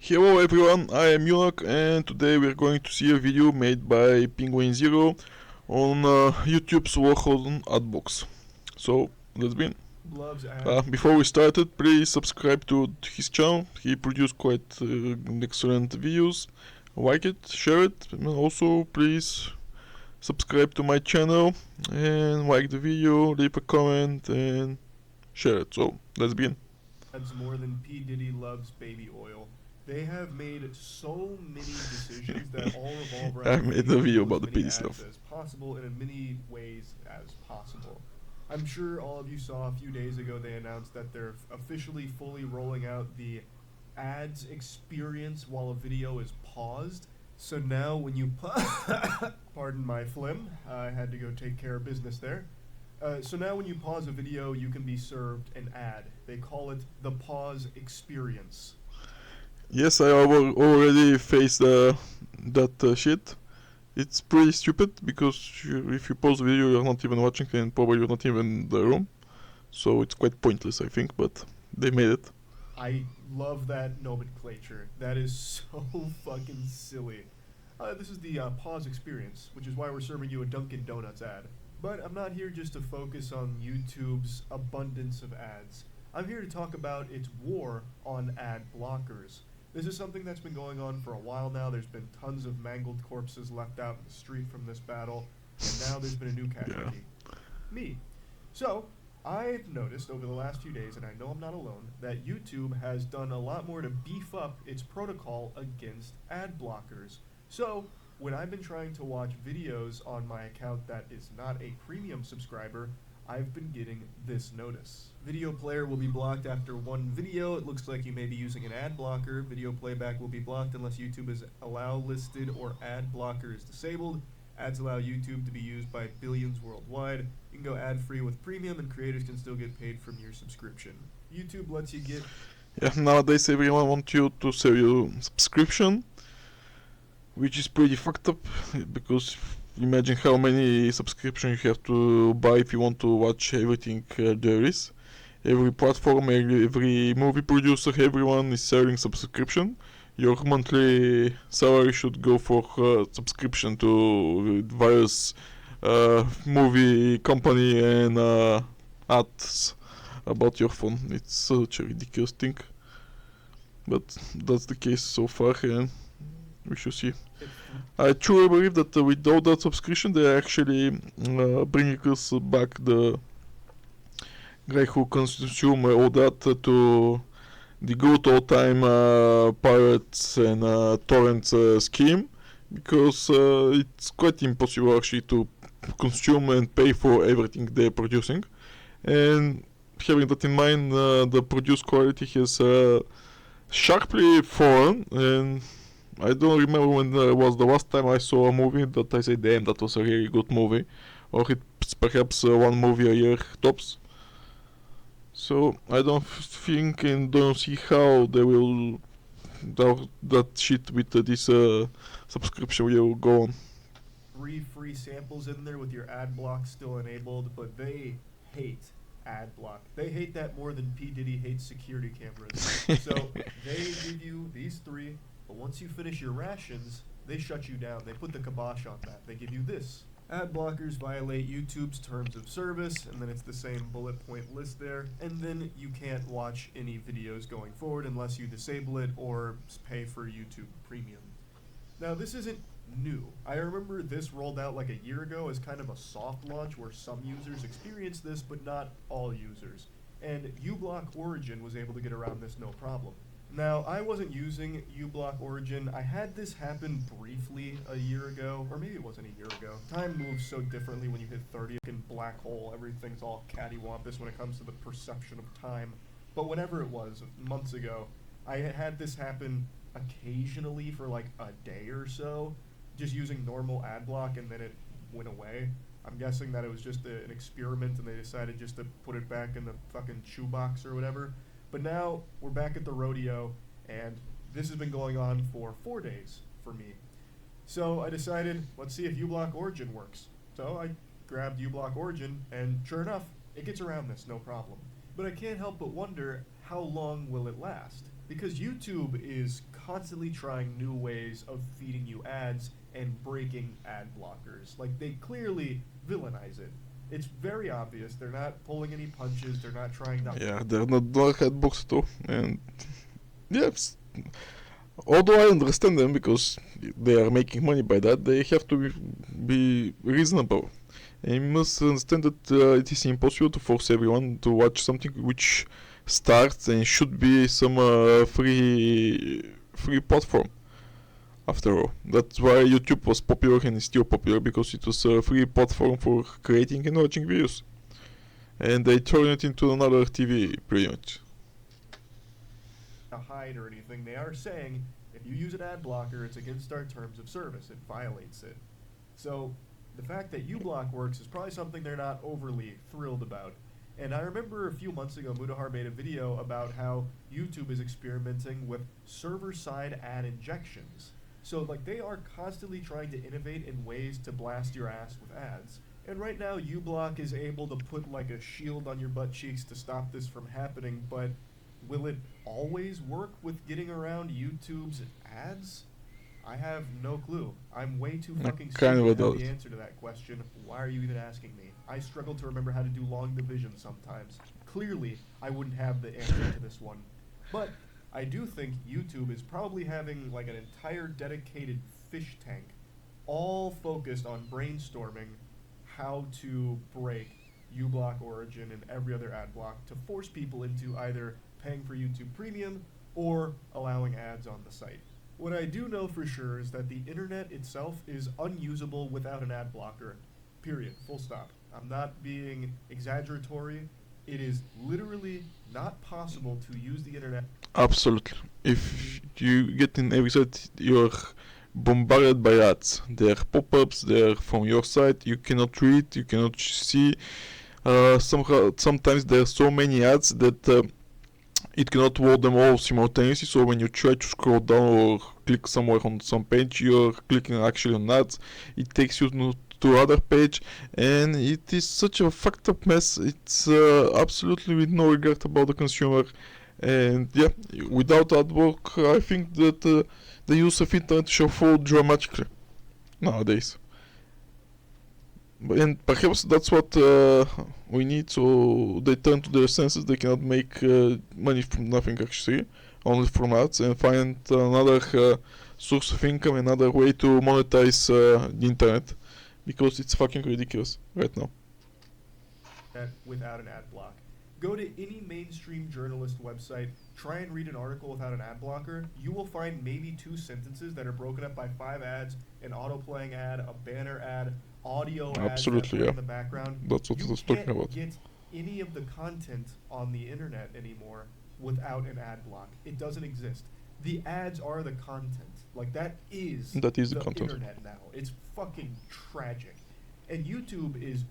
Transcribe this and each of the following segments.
Hello everyone, I am Yunak and today we are going to see a video made by Penguin Zero on YouTube's work on Adblockers. So, let's begin. Before we started, please subscribe to his channel. He produced quite excellent videos. Like it, share it, and also please subscribe to my channel and like the video, leave a comment and share it. So, let's begin. That's more than P. Diddy loves baby oil. They have made so many decisions that all revolve around I made a video about the Diddy stuff as possible and in many ways as possible. I'm sure all of you saw a few days ago they announced that they're officially fully rolling out the ads experience while a video is paused. So now when you pardon my phlegm, I had to go take care of business there. So now when you pause a video, you can be served an ad. They call it the pause experience. Yes, I already faced that shit. It's pretty stupid because if you pause the video, you're not even watching and probably you're not even in the room. So it's quite pointless, I think, but they made it. I love that nomenclature. That is so fucking silly. This is the pause experience, which is why we're serving you a Dunkin' Donuts ad. But I'm not here just to focus on YouTube's abundance of ads. I'm here to talk about its war on ad blockers. This is something that's been going on for a while now. There's been tons of mangled corpses left out in the street from this battle, and now there's been a new casualty. Me. So, I've noticed over the last few days, and I know I'm not alone, that YouTube has done a lot more to beef up its protocol against ad blockers. So, when I've been trying to watch videos on my account that is not a premium subscriber, I've been getting this notice. Video player will be blocked after one video. It looks like you may be using an ad blocker. Video playback will be blocked unless YouTube is allow listed or ad blocker is disabled. Ads allow YouTube to be used by billions worldwide. You can go ad free with premium and creators can still get paid from your subscription. YouTube lets you get... Yeah, nowadays everyone wants you to sell you subscription, which is pretty fucked up because imagine how many subscriptions you have to buy if you want to watch everything there is. Every platform, every movie producer, everyone is selling subscription. Your monthly salary should go for subscription to various movie company and ads about your phone. It's such a ridiculous thing, but that's the case so far, and we should see. I truly believe that without that subscription, they actually bring us back the guy who consume all that to the good old time pirates and torrents scheme, because it's quite impossible actually to consume and pay for everything they're producing. And having that in mind, the produced quality has sharply fallen, and I don't remember when was the last time I saw a movie that I said, damn, that was a really good movie. Or it's perhaps one movie a year tops. So I don't think and don't see how they will that shit with this subscription will go on. 3 free samples in there with your ad block still enabled, but they hate ad block. They hate that more than P. Diddy hates security cameras. So they give you these 3, but once you finish your rations, they shut you down. They put the kibosh on that. They give you this. Ad blockers violate YouTube's terms of service, and then it's the same bullet point list there, and then you can't watch any videos going forward unless you disable it or pay for YouTube Premium. Now, this isn't new. I remember this rolled out like a year ago as kind of a soft launch where some users experienced this, but not all users. And uBlock Origin was able to get around this no problem. Now, I wasn't using uBlock Origin. I had this happen briefly a year ago, or maybe it wasn't a year ago. Time moves so differently when you hit 30. In black hole, everything's all cattywampus when it comes to the perception of time. But whenever it was, months ago, I had this happen occasionally for like a day or so, just using normal ad block, and then it went away. I'm guessing that it was just an experiment and they decided just to put it back in the fucking shoebox or whatever. But now we're back at the rodeo, and this has been going on for 4 days for me. So I decided, let's see if uBlock Origin works. So I grabbed uBlock Origin, and sure enough, it gets around this no problem. But I can't help but wonder, how long will it last? because YouTube is constantly trying new ways of feeding you ads and breaking ad blockers. Like, they clearly villainize it. It's very obvious. They're not pulling any punches. They're not trying to. Yeah, they're not dark adbox at all, and yes. Although I understand them because they are making money by that, they have to be reasonable. And you must understand that it is impossible to force everyone to watch something which starts and should be some free platform. After all, that's why YouTube was popular and is still popular, because it was a free platform for creating and watching videos. And they turn it into another TV, pretty much. Hide or anything. They are saying if you use an ad blocker, it's against our terms of service. It violates it. So the fact that uBlock works is probably something they're not overly thrilled about. And I remember a few months ago, Mudahar made a video about how YouTube is experimenting with server-side ad injections. So, like, they are constantly trying to innovate in ways to blast your ass with ads. And right now, uBlock is able to put, like, a shield on your butt cheeks to stop this from happening, but will it always work with getting around YouTube's ads? I have no clue. I'm way too fucking stupid to have the answer to that question. Why are you even asking me? I struggle to remember how to do long division sometimes. Clearly, I wouldn't have the answer to this one. But I do think YouTube is probably having like an entire dedicated fish tank all focused on brainstorming how to break uBlock Origin and every other ad block to force people into either paying for YouTube Premium or allowing ads on the site. What I do know for sure is that the internet itself is unusable without an ad blocker. Period. Full stop. I'm not being exaggeratory. It is literally not possible to use the internet. Absolutely. If you get in every site, you're bombarded by ads. They're pop-ups, they're from your site, you cannot read, you cannot see. Sometimes there are so many ads that it cannot load them all simultaneously, so when you try to scroll down or click somewhere on some page, you're clicking actually on ads. It takes you to other page, and it is such a fucked up mess. It's absolutely with no regard about the consumer. And yeah, without Adblock, I think that the use of internet shall fall dramatically nowadays. And perhaps that's what we need, so they turn to their senses. They cannot make money from nothing actually, only from ads, and find another source of income, another way to monetize the internet, because it's fucking ridiculous right now. Without an ad block. Go to any mainstream journalist website, try and read an article without an ad blocker, you will find maybe 2 sentences that are broken up by 5 ads, an auto-playing ad, a banner ad, audio ads in the background. That's what I was talking about. You can't get any of the content on the internet anymore without an ad block. It doesn't exist. The ads are the content. Like, that is the content. Internet now. It's fucking tragic. And YouTube is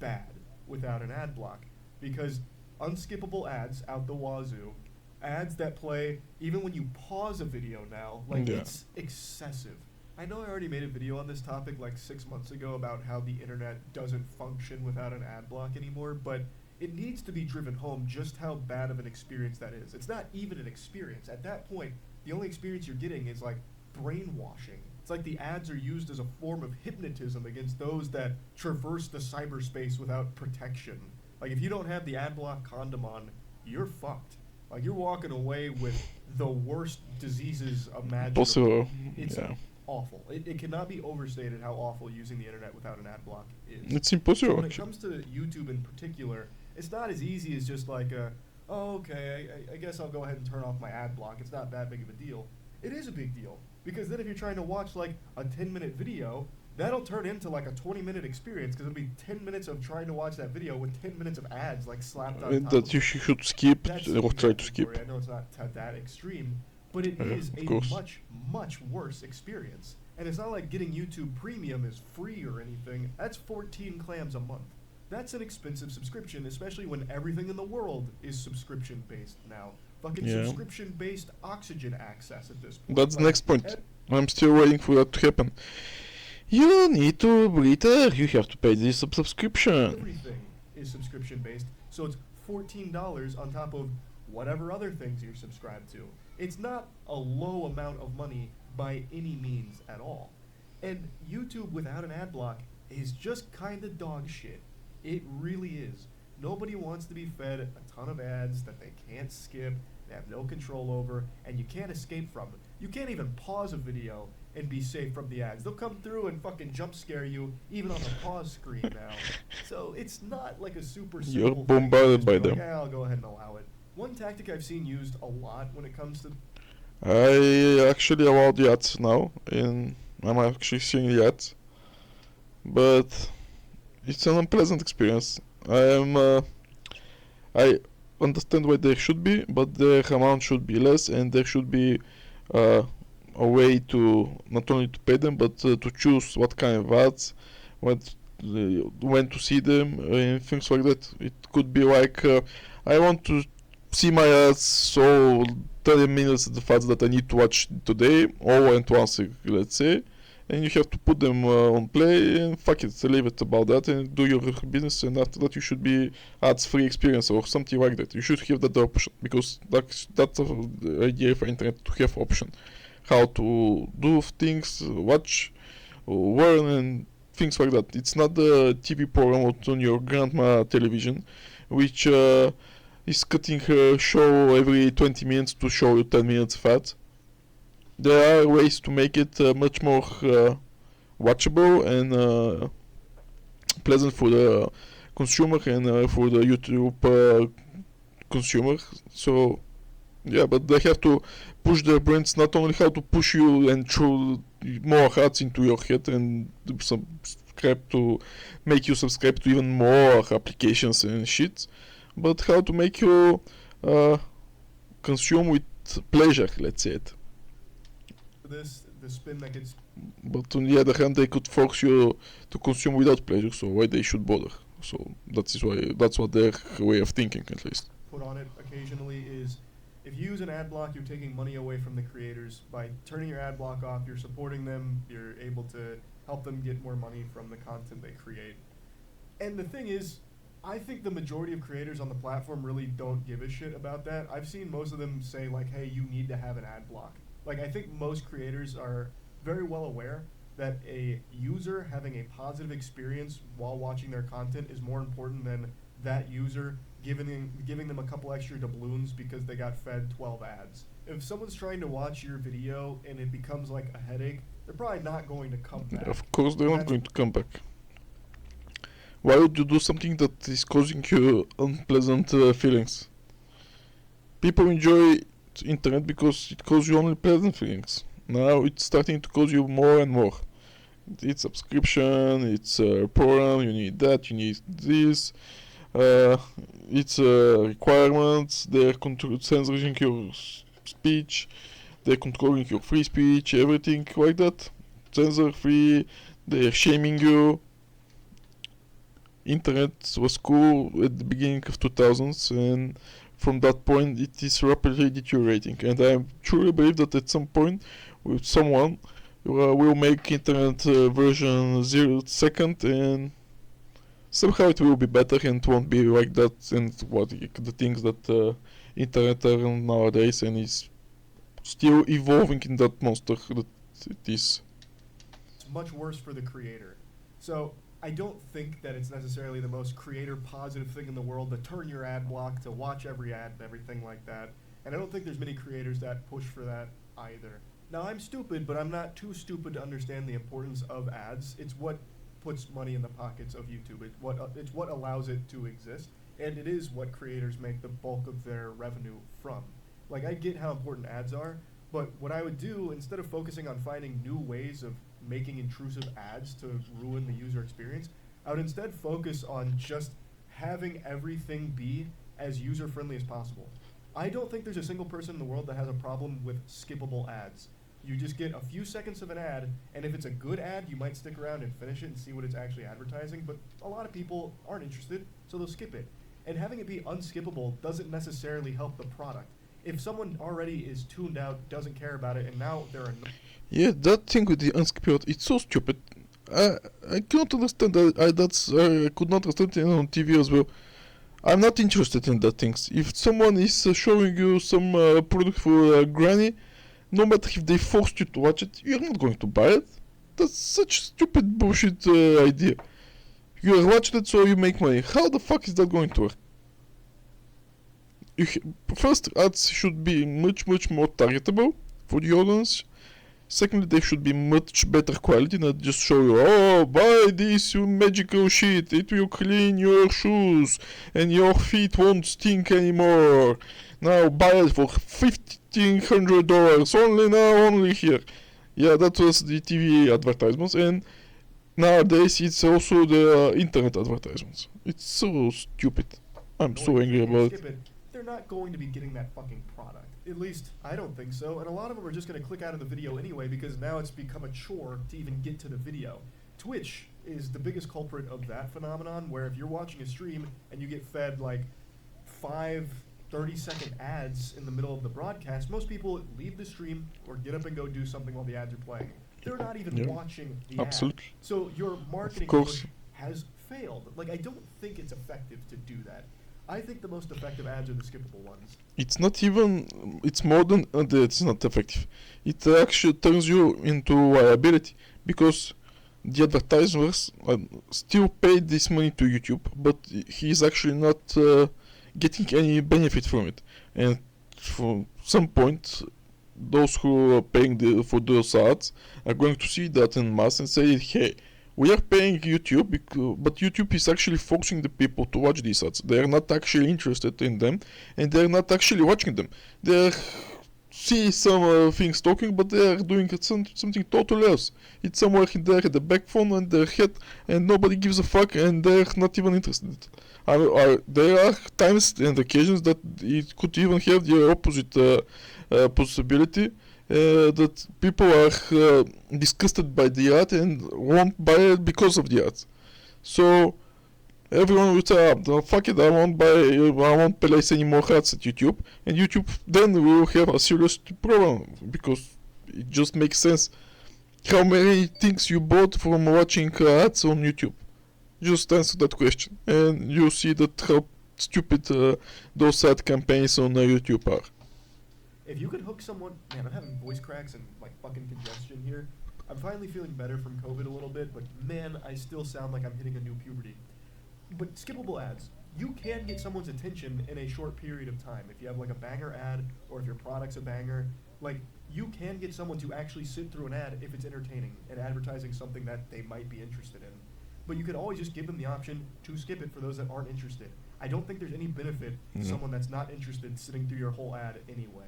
bad without an ad block, because unskippable ads out the wazoo, ads that play even when you pause a video now, like, it's excessive. I know I already made a video on this topic like 6 months ago about how the internet doesn't function without an ad block anymore, but it needs to be driven home just how bad of an experience that is. It's not even an experience. At that point, the only experience you're getting is like brainwashing. It's like the ads are used as a form of hypnotism against those that traverse the cyberspace without protection. Like, if you don't have the ad block condom on, you're fucked. Like, you're walking away with the worst diseases imaginable. Possible. It's awful. It cannot be overstated how awful using the internet without an ad block is. It's impossible. So when it comes to YouTube in particular, it's not as easy as just like, I guess I'll go ahead and turn off my ad block. It's not that big of a deal. It is a big deal, because then if you're trying to watch like a 10-minute video, that'll turn into like a 20-minute experience, because it'll be 10 minutes of trying to watch that video with 10 minutes of ads like slapped on top that you should skip or try to skip. I know it's not that extreme, but it is a much, much worse experience. And it's not like getting YouTube Premium is free or anything. That's 14 clams a month. That's an expensive subscription, especially when everything in the world is subscription-based now. Fucking subscription-based oxygen access at this point. That's the next point. I'm still waiting for that to happen. You need to breathe air. You have to pay this subscription. Everything is subscription-based, so it's $14 on top of whatever other things you're subscribed to. It's not a low amount of money by any means at all. And YouTube without an ad block is just kind of dog shit. It really is. Nobody wants to be fed a ton of ads that they can't skip, they have no control over, and you can't escape from. You can't even pause a video and be safe from the ads. They'll come through and fucking jump scare you even on the pause screen now. So it's not like a super simple You're thing. bombarded Just by be like, them. "Yeah, I'll go ahead and allow it." One tactic I've seen used a lot when it comes to I actually allowed the ads now, and I'm actually seeing the ads, but it's an unpleasant experience. I understand why there should be, but the amount should be less, and there should be uh, a way to not only to pay them, but to choose what kind of ads, what when to see them, and things like that. It could be like I want to see my ads, so 30 minutes of the ads that I need to watch today, all at once, let's say, and you have to put them on play and fuck it, leave it about that and do your business, and after that you should be ads free experience or something like that. You should have that option, because that's the idea for internet, to have option how to do things, watch, learn, and things like that. It's not the TV program on your grandma television, which is cutting her show every 20 minutes to show you 10 minutes of ads. There are ways to make it much more watchable and pleasant for the consumer and for the YouTube consumer. So yeah, but they have to push their brands, not only how to push you and throw more ads into your head and subscribe to make you subscribe to even more applications and shit, but how to make you consume with pleasure, let's say it. the spin that gets But on the other hand, they could force you to consume without pleasure, so why they should bother? So that's what their way of thinking, at least. put on it occasionally is, if you use an ad block, you're taking money away from the creators. By turning your ad block off, you're supporting them, you're able to help them get more money from the content they create. And the thing is, I think the majority of creators on the platform really don't give a shit about that. I've seen most of them say like, hey, you need to have an ad block. Like, I think most creators are very well aware that a user having a positive experience while watching their content is more important than that user giving them a couple extra doubloons because they got fed 12 ads. If someone's trying to watch your video and it becomes like a headache, they're probably not going to come back. Of course, they're not going to come back. Why would you do something that is causing you unpleasant feelings? People enjoy internet because it causes you only pleasant feelings. Now it's starting to cause you more and more. It's subscription, it's program, you need that, you need this. It's requirements, they're censoring your speech, they're controlling your free speech, everything like that. Censor free, they're shaming you. Internet was cool at the beginning of 2000s, and from that point it is rapidly deteriorating, and I truly believe that at some point with someone will make internet version 0 and somehow it will be better and it won't be like that, and what the things that internet are nowadays, and is still evolving in that monster that it is. It's much worse for the creator. So I don't think that it's necessarily the most creator positive thing in the world to turn your ad block, to watch every ad and everything like that. And I don't think there's many creators that push for that either. Now, I'm stupid, but I'm not too stupid to understand the importance of ads. It's what puts money in the pockets of YouTube. It's what allows it to exist, and it is what creators make the bulk of their revenue from. Like, I get how important ads are, but what I would do, instead of focusing on finding new ways of making intrusive ads to ruin the user experience, I would instead focus on just having everything be as user-friendly as possible. I don't think there's a single person in the world that has a problem with skippable ads. You just get a few seconds of an ad, and if it's a good ad, you might stick around and finish it and see what it's actually advertising, but a lot of people aren't interested, so they'll skip it. And having it be unskippable doesn't necessarily help the product. If someone already is tuned out, doesn't care about it, and now they're Yeah, that thing with the unskippable, it's so stupid. I cannot understand that. I could not understand it on TV as well. I'm not interested in that things. If someone is showing you some product for granny, no matter if they forced you to watch it, you're not going to buy it. That's such stupid bullshit idea. You are watching it so you make money. How the fuck is that going to work? First, ads should be much more targetable for the audience. Secondly, they should be much better quality, not just show you, oh, buy this magical shit, it will clean your shoes, and your feet won't stink anymore. Now buy it for $1,500, only here. Yeah, that was the TV advertisements, and nowadays it's also the internet advertisements. It's so stupid. I'm so angry about it. They're not going to be getting that fucking product. At least, I don't think so. And a lot of them are just going to click out of the video anyway because now it's become a chore to even get to the video. Twitch is the biggest culprit of that phenomenon, where if you're watching a stream and you get fed like 5 30-second ads in the middle of the broadcast, most people leave the stream or get up and go do something while the ads are playing. They're not even watching the ad. So your marketing push has failed. Like, I don't think it's effective to do that. I think the most effective ads are the skippable ones. It's not even, it's more than it's not effective. It actually turns you into viability, because the advertisers still pay this money to YouTube, but he's actually not getting any benefit from it. And for some point, those who are paying for those ads are going to see that in mass and say, hey, we are paying YouTube, but YouTube is actually forcing the people to watch these ads. They are not actually interested in them, and they are not actually watching them. They see some things talking, but they are doing something totally else. It's somewhere in there at the back phone and their head, and nobody gives a fuck, and they're not even interested. There are times and occasions that it could even have the opposite possibility. That people are disgusted by the ad and won't buy it because of the ads. So everyone would say, fuck it, I won't place any more ads at YouTube, and YouTube then will have a serious problem, because it just makes sense. How many things you bought from watching ads on YouTube? Just answer that question, and you see that how stupid those ad campaigns on YouTube are. If you could hook someone, man, I'm having voice cracks and like fucking congestion here. I'm finally feeling better from COVID a little bit, but man, I still sound like I'm hitting a new puberty. But skippable ads, you can get someone's attention in a short period of time. If you have like a banger ad, or if your product's a banger, like you can get someone to actually sit through an ad if it's entertaining and advertising something that they might be interested in. But you could always just give them the option to skip it for those that aren't interested. I don't think there's any benefit to someone that's not interested sitting through your whole ad anyway.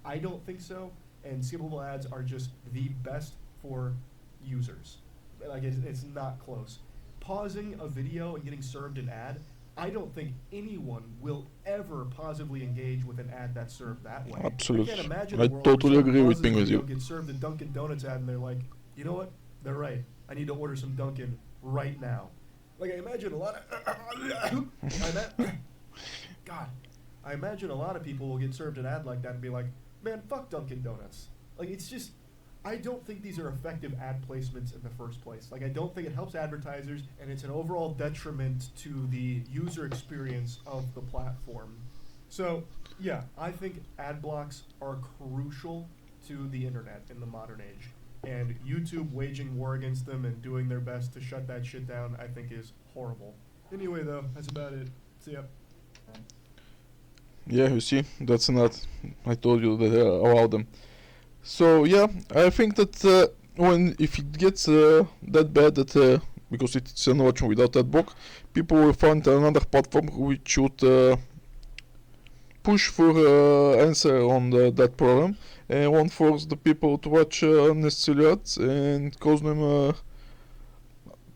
I don't think so, and skippable ads are just the best for users. Like, it's not close. Pausing a video and getting served an ad, I don't think anyone will ever positively engage with an ad that's served that way. Absolutely. I can't imagine I a world totally where agree with someone being with pauses a you. video, gets served a Dunkin' Donuts ad, and they're like, you know what? They're right. I need to order some Dunkin' right now. Like, I imagine a lot of... I imagine a lot of people will get served an ad like that and be like, man, fuck Dunkin' Donuts. Like, it's just, I don't think these are effective ad placements in the first place. Like, I don't think it helps advertisers, and it's an overall detriment to the user experience of the platform. So, yeah, I think ad blocks are crucial to the internet in the modern age. And YouTube waging war against them and doing their best to shut that shit down, I think is horrible. Anyway, though, that's about it. See ya. Yeah, you see, that's not. I told you that about them. So yeah, I think that if it gets that bad, that because it's an option without adblock, people will find another platform which would push for answer on that problem, and won't force the people to watch unnecessary ads and cause them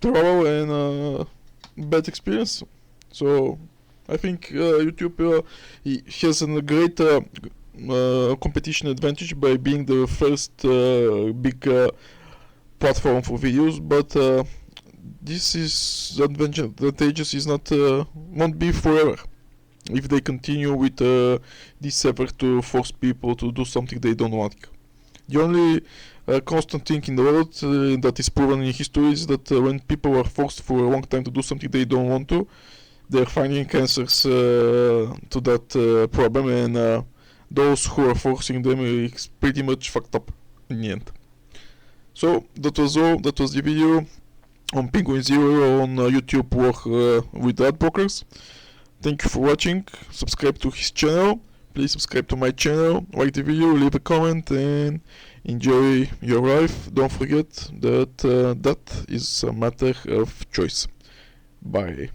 trouble and bad experience. So I think YouTube has a great competition advantage by being the first big platform for videos, but this is advantageous is not won't be forever if they continue with this effort to force people to do something they don't want. The only constant thing in the world that is proven in history is that when people are forced for a long time to do something they don't want to, they're finding answers to that problem, and those who are forcing them is pretty much fucked up in the end. So that was all. That was the video on Penguin Zero on YouTube work with Adblockers. Thank you for watching. Subscribe to his channel. Please subscribe to my channel. Like the video, leave a comment, and enjoy your life. Don't forget that that is a matter of choice. Bye.